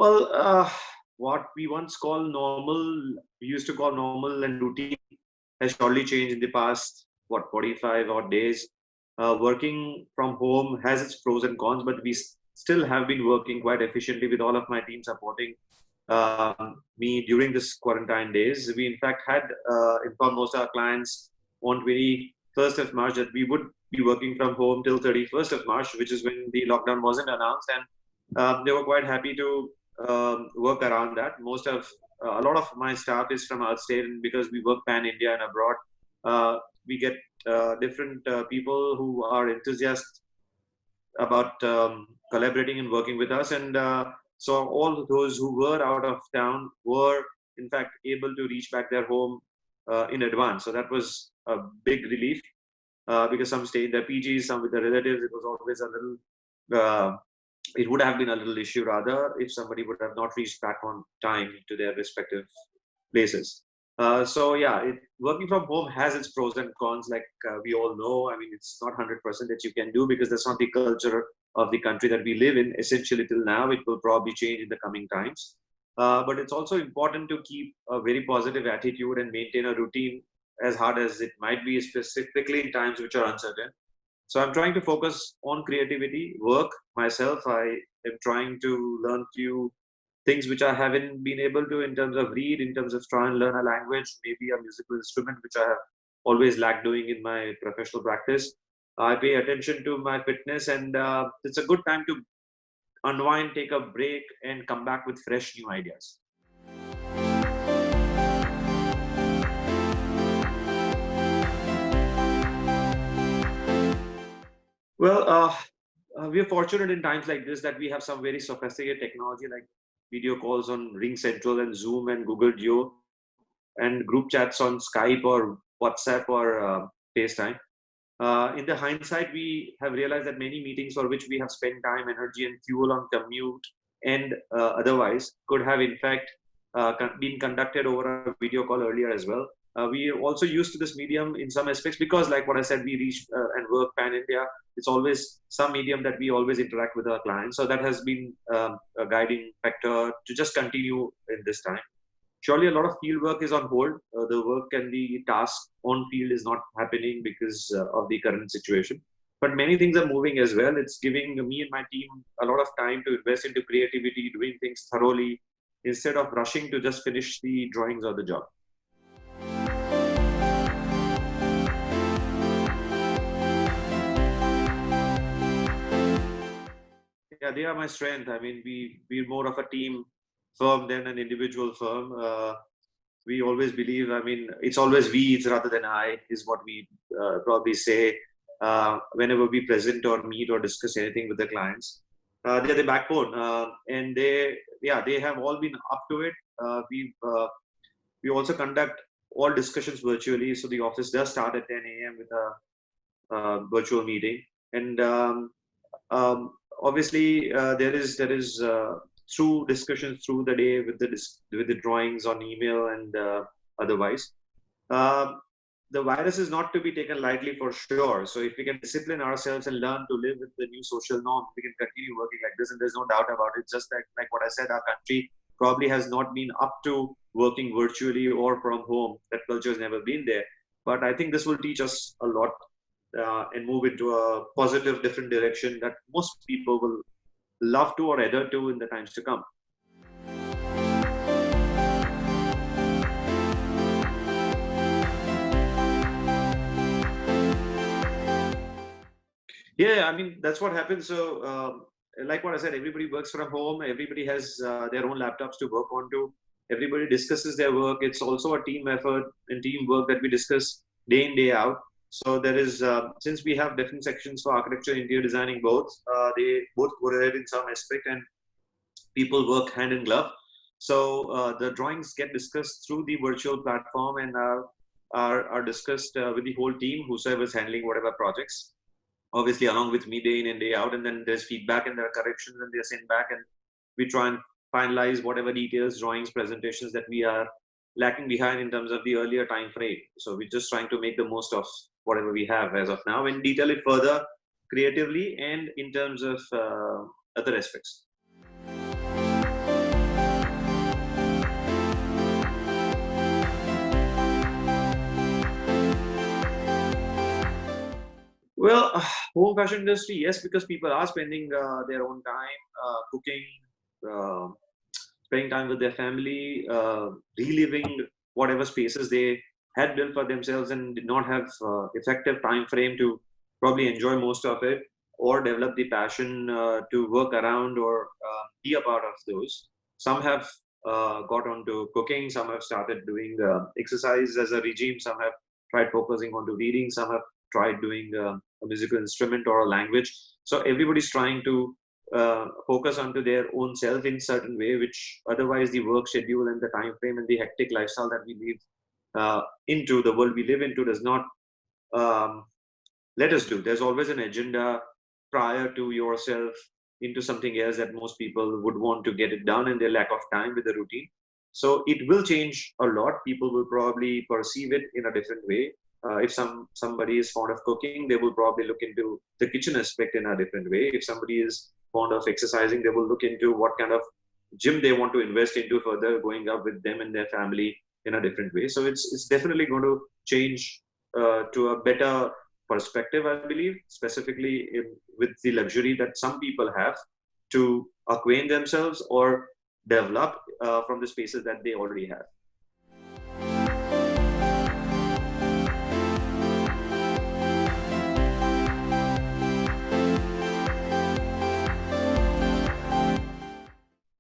Well, what we once called normal, we used to call normal and routine, has surely changed in the past, 45 odd days. Working from home has its pros and cons, but we still have been working quite efficiently with all of my team supporting me during this quarantine days. We, in fact, had informed most of our clients on 21st of March that we would be working from home till 31st of March, which is when the lockdown wasn't announced. And they were quite happy to work around that. A lot of my staff is from outstate, and because we work pan India and abroad, we get different people who are enthusiasts about collaborating and working with us. And so all those who were out of town were, in fact, able to reach back their home in advance. So that was a big relief because some stayed in their PGs, some with their relatives. It was always a little. It would have been a little issue rather if somebody would have not reached back on time to their respective places. So yeah, working from home has its pros and cons, like we all know. I mean, it's not 100% that you can do because that's not the culture of the country that we live in. Essentially, till now, it will probably change in the coming times. But it's also important to keep a very positive attitude and maintain a routine, as hard as it might be, specifically in times which are uncertain. So I'm trying to focus on creativity, work myself. I am trying to learn few things which I haven't been able to in terms of read, in terms of try and learn a language, maybe a musical instrument, which I have always lacked doing in my professional practice. I pay attention to my fitness, and it's a good time to unwind, take a break, and come back with fresh new ideas. Well, we are fortunate in times like this that we have some very sophisticated technology like video calls on Ring Central and Zoom and Google Duo, and group chats on Skype or WhatsApp or FaceTime. In the hindsight, we have realized that many meetings for which we have spent time, energy, and fuel on commute and otherwise could have, in fact, been conducted over a video call earlier as well. We are also used to this medium in some aspects because, like what I said, we reach and work pan India. It's always some medium that we always interact with our clients. So that has been a guiding factor to just continue in this time. Surely a lot of field work is on hold. The work and the task on field is not happening because of the current situation. But many things are moving as well. It's giving me and my team a lot of time to invest into creativity, doing things thoroughly, instead of rushing to just finish the drawings or the job. Yeah, they are my strength. I mean, we're more of a team firm than an individual firm. We always believe, I mean, it's always we, it's rather than I, is what we probably say whenever we present or meet or discuss anything with the clients. They're the backbone, and they have all been up to it. We also conduct all discussions virtually, so the office does start at 10 a.m. with a virtual meeting, and obviously there is through discussions through the day with the drawings on email and otherwise. Uh, the virus is not to be taken lightly for sure. So if we can discipline ourselves and learn to live with the new social norm, we can continue working like this. And there's no doubt about it. Just like what I said, our country probably has not been up to working virtually or from home. That culture has never been there. But I think this will teach us a lot and move into a positive, different direction that most people will love to or adhere to in the times to come. Yeah, I mean, that's what happens. So, like what I said, everybody works from home. Everybody has their own laptops to work onto. Everybody discusses their work. It's also a team effort and teamwork that we discuss day in, day out. So there is, since we have different sections for architecture, interior designing both, they both correlate in some aspect and people work hand in glove. So the drawings get discussed through the virtual platform and are discussed with the whole team, whosoever is handling whatever projects, obviously along with me day in and day out. And then there's feedback and there are corrections and they're sent back, and we try and finalize whatever details, drawings, presentations that we are lacking behind in terms of the earlier time frame. So we're just trying to make the most of whatever we have as of now and detail it further creatively and in terms of other aspects. Well, home fashion industry, yes, because people are spending their own time cooking, uh, spending time with their family, reliving whatever spaces they had built for themselves and did not have effective time frame to probably enjoy most of it or develop the passion to work around or be a part of those. Some have got onto cooking, some have started doing exercise as a regime, some have tried focusing onto reading, some have tried doing a musical instrument or a language. So everybody's trying to focus onto their own self in certain way, which otherwise the work schedule and the time frame and the hectic lifestyle that we live into the world we live into does not um, let us do. There's always an agenda prior to yourself into something else that most people would want to get it done in their lack of time with the routine. So it will change a lot. People will probably perceive it in a different way. If somebody is fond of cooking, they will probably look into the kitchen aspect in a different way. If somebody is fond of exercising, they will look into what kind of gym they want to invest into further, going up with them and their family in a different way. So it's definitely going to change to a better perspective, I believe, specifically with the luxury that some people have to acquaint themselves or develop from the spaces that they already have.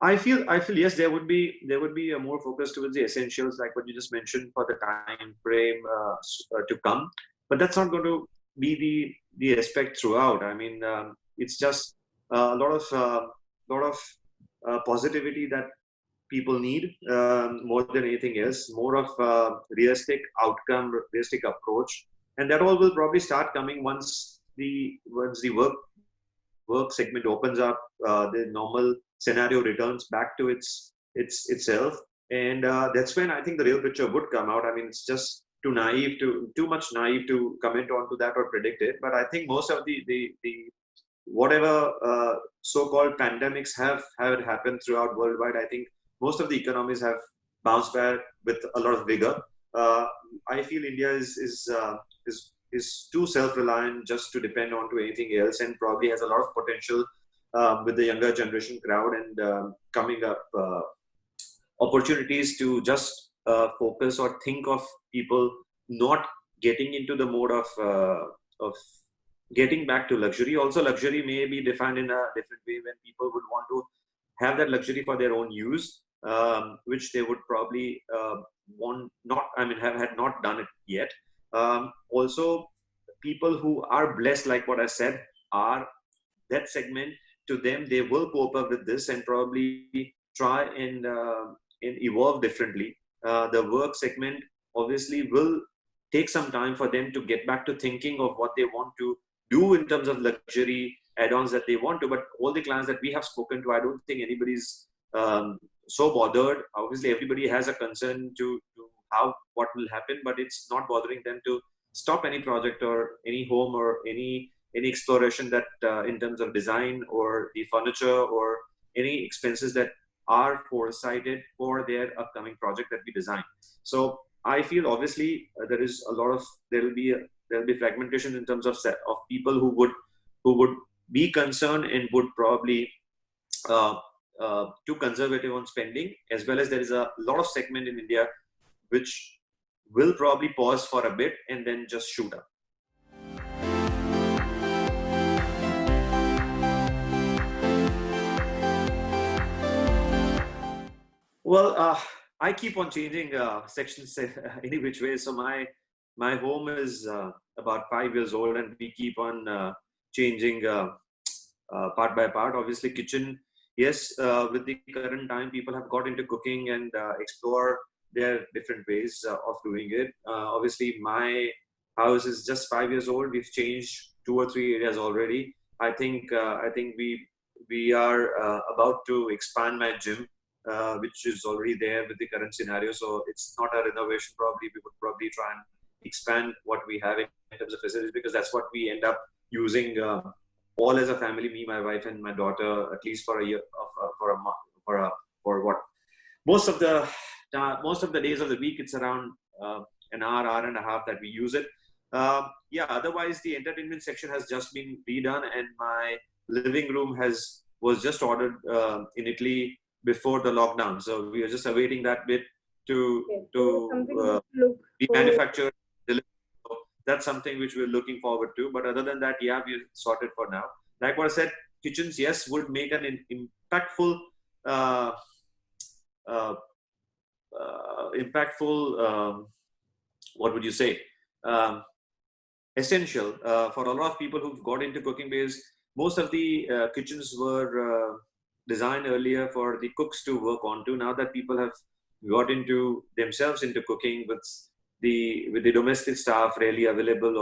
I feel yes, there would be a more focus towards the essentials, like what you just mentioned, for the time frame to come. But that's not going to be the aspect throughout. I mean, it's just a lot of positivity that people need more than anything else. More of realistic outcome, realistic approach, and that all will probably start coming once the work segment opens up, the normal scenario returns back to itself, and that's when I think the real picture would come out. I mean, it's just too much naive to comment onto that or predict it. But I think most of the whatever so-called pandemics have happened throughout worldwide, I think most of the economies have bounced back with a lot of vigor. Uh, I feel India is too self-reliant just to depend on to anything else, and probably has a lot of potential with the younger generation crowd and coming up opportunities to just focus or think of people not getting into the mode of getting back to luxury. Also, luxury may be defined in a different way when people would want to have that luxury for their own use, which they would probably want not. I mean, have had not done it yet. Also, people who are blessed, like what I said, are that segment. To them, they will cope up with this and probably try and evolve differently. The work segment obviously will take some time for them to get back to thinking of what they want to do in terms of luxury add-ons that they want to. But all the clients that we have spoken to, I don't think anybody's so bothered. Obviously, everybody has a concern to how what will happen, but it's not bothering them to stop any project or any home or any exploration that in terms of design or the furniture or any expenses that are foresighted for their upcoming project that we design. So I feel obviously there is a lot of there will be fragmentation in terms of of people who would be concerned and would probably uh, too conservative on spending, as well as there is a lot of segment in India which will probably pause for a bit and then just shoot up. Well, I keep on changing sections any which way. So my home is about 5 years old, and we keep on changing part by part. Obviously, kitchen, yes. With the current time, people have got into cooking and explore their different ways of doing it. Obviously, my house is just 5 years old. We've changed 2 or 3 areas already. I think we are about to expand my gym, which is already there with the current scenario. So it's not a renovation. Probably we would probably try and expand what we have in terms of facilities, because that's what we end up using all as a family, me, my wife, and my daughter, at least for a year, for a month, for what most of the most of the days of the week, it's around an hour and a half that we use it. Yeah, otherwise the entertainment section has just been redone, and my living room was just ordered in Italy before the lockdown. So we are just awaiting that bit to Okay, so to something uh, to look be forward. manufactured. Delivered. So that's something which we're looking forward to. But other than that, yeah, we're sorted for now. Like what I said, kitchens, yes, would make an impactful uh, uh, impactful what would you say, um, essential for a lot of people who've got into cooking, because most of the kitchens were designed earlier for the cooks to work onto. Now that people have got into themselves into cooking with the domestic staff really available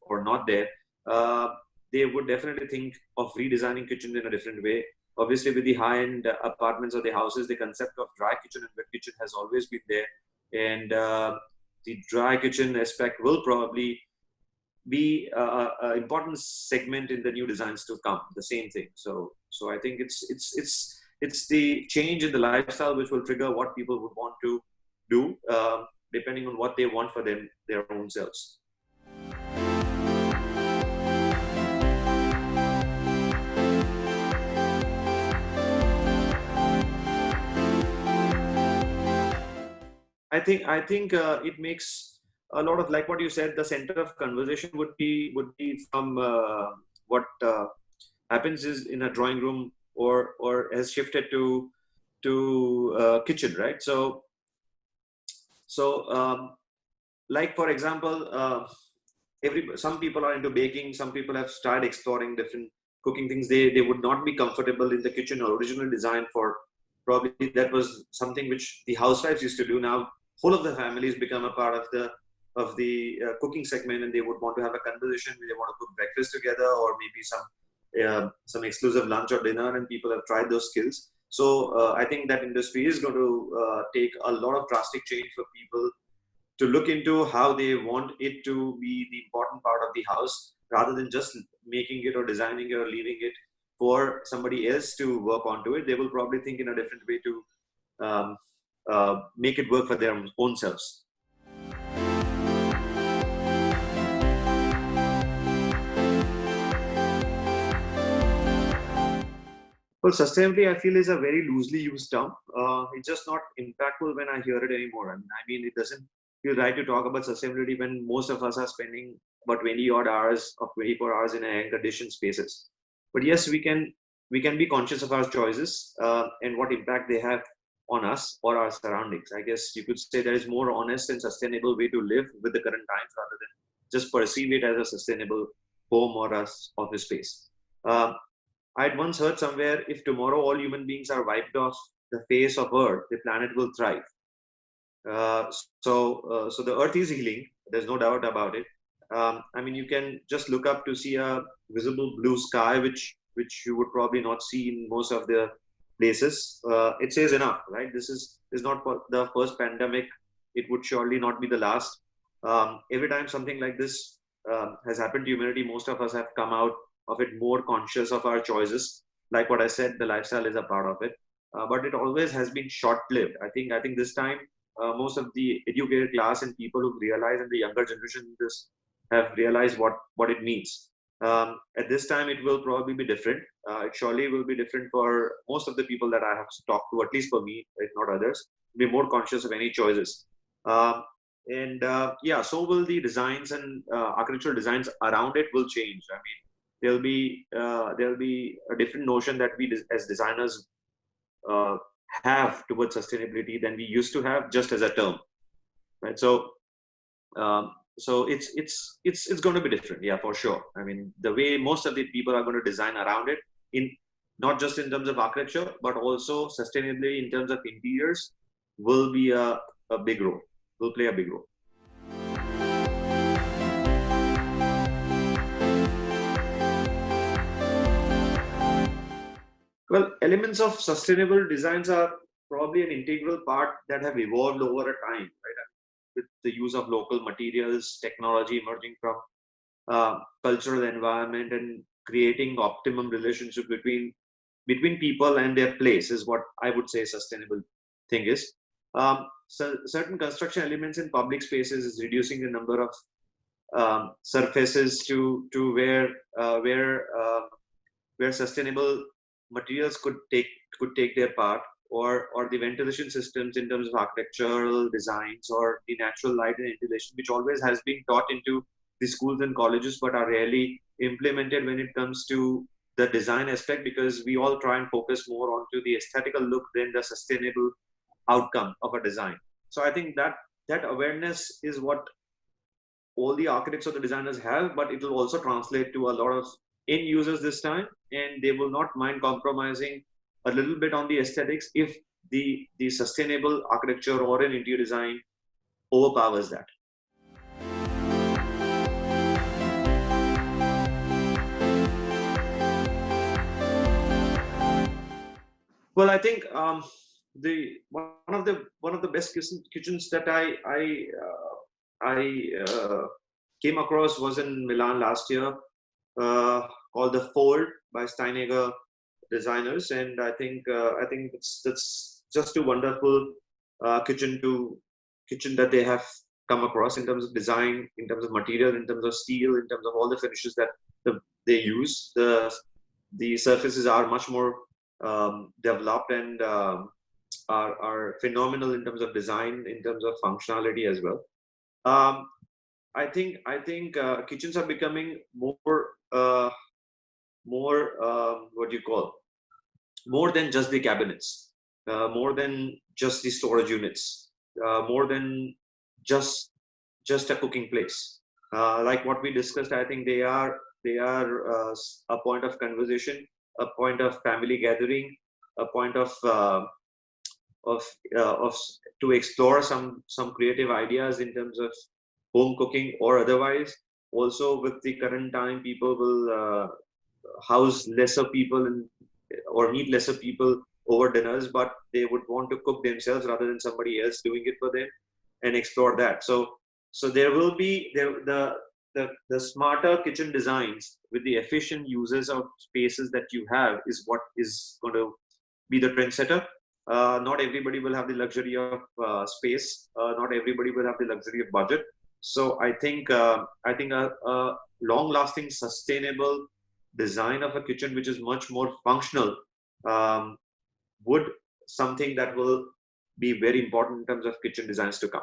or not there, uh, they would definitely think of redesigning kitchens in a different way. Obviously, with the high-end apartments or the houses, the concept of dry kitchen and wet kitchen has always been there, and the dry kitchen aspect will probably be a important segment in the new designs to come. The same thing. So I think it's the change in the lifestyle which will trigger what people would want to do, depending on what they want for their own selves. I think it makes a lot of, like what you said, the center of conversation would be from what happens is in a drawing room, or has shifted to kitchen, right? So like for example, every some people are into baking, some people have started exploring different cooking things. They would not be comfortable in the kitchen or original design for, probably that was something which the housewives used to do. Now whole of the families become a part of the cooking segment, and they would want to have a conversation. They want to cook breakfast together, or maybe some exclusive lunch or dinner, and people have tried those skills. So I think that industry is going to take a lot of drastic change for people to look into how they want it to be the important part of the house, rather than just making it or designing it or leaving it for somebody else to work onto it. They will probably think in a different way to um, make it work for their own selves. Well, sustainability, I feel, is a very loosely used term. It's just not impactful when I hear it anymore. I mean, it doesn't feel right to talk about sustainability when most of us are spending about 20 odd hours or 24 hours in air conditioned spaces. But yes, we can be conscious of our choices and what impact they have on us or our surroundings. I guess you could say there is more honest and sustainable way to live with the current times, rather than just perceive it as a sustainable home or as office space. Uh, I'd once heard somewhere, if tomorrow all human beings are wiped off the face of Earth, the planet will thrive. So the Earth is healing. There's no doubt about it. I mean, you can just look up to see a visible blue sky, which you would probably not see in most of the places. It says enough, right? This is not the first pandemic. It would surely not be the last. Every time something like this has happened to humanity, most of us have come out of it more conscious of our choices. Like what I said, the lifestyle is a part of it, but it always has been short-lived. I think this time most of the educated class and people who realize, and the younger generation this have realized what it means. At this time, it will probably be different. It surely will be different for most of the people that I have talked to, at least for me, if not others. Be more conscious of any choices. Um, and yeah, so will the designs and architectural designs around it will change. I mean, there'll be a different notion that we as designers uh, have towards sustainability than we used to have, just as a term, right? So it's going to be different, yeah, for sure. I mean, the way most of the people are going to design around it, in not just in terms of architecture, but also sustainably in terms of interiors, will be a big role. Will play a big role. Well, elements of sustainable designs are probably an integral part that have evolved over a time, right? With the use of local materials, technology emerging from cultural environment, and creating optimum relationship between people and their place is what I would say sustainable thing is. So certain construction elements in public spaces is reducing the number of surfaces to where sustainable materials could take their part, or the ventilation systems in terms of architectural designs, or the natural light and ventilation, which always has been taught into the schools and colleges, but are rarely implemented when it comes to the design aspect, because we all try and focus more onto the aesthetical look than the sustainable outcome of a design. So I think that awareness is what all the architects or the designers have, but it will also translate to a lot of end users this time, and they will not mind compromising a little bit on the aesthetics if the sustainable architecture or an interior design overpowers that. Well, I think the one of the best kitchens that I came across was in Milan last year, called the Fold by Steinegger designers, and I think that's just a wonderful kitchen that they have come across in terms of design, in terms of material, in terms of steel, in terms of all the finishes that they use. The surfaces are much more developed, and are phenomenal in terms of design, in terms of functionality as well. Um, I think kitchens are becoming more what do you call, more than just the cabinets, more than just the storage units, more than just just a cooking place. Like what we discussed, I think they are a point of conversation, a point of family gathering, a point of of to explore some creative ideas in terms of home cooking or otherwise. Also, with the current time, people will house lesser people or meet lesser people over dinners, but they would want to cook themselves rather than somebody else doing it for them, and explore that. So there will be the smarter kitchen designs with the efficient uses of spaces that you have is what is going to be the trendsetter. Not everybody will have the luxury of space. Not everybody will have the luxury of budget. So I think a long-lasting, sustainable design of a kitchen, which is much more functional, um, would something that will be very important in terms of kitchen designs to come.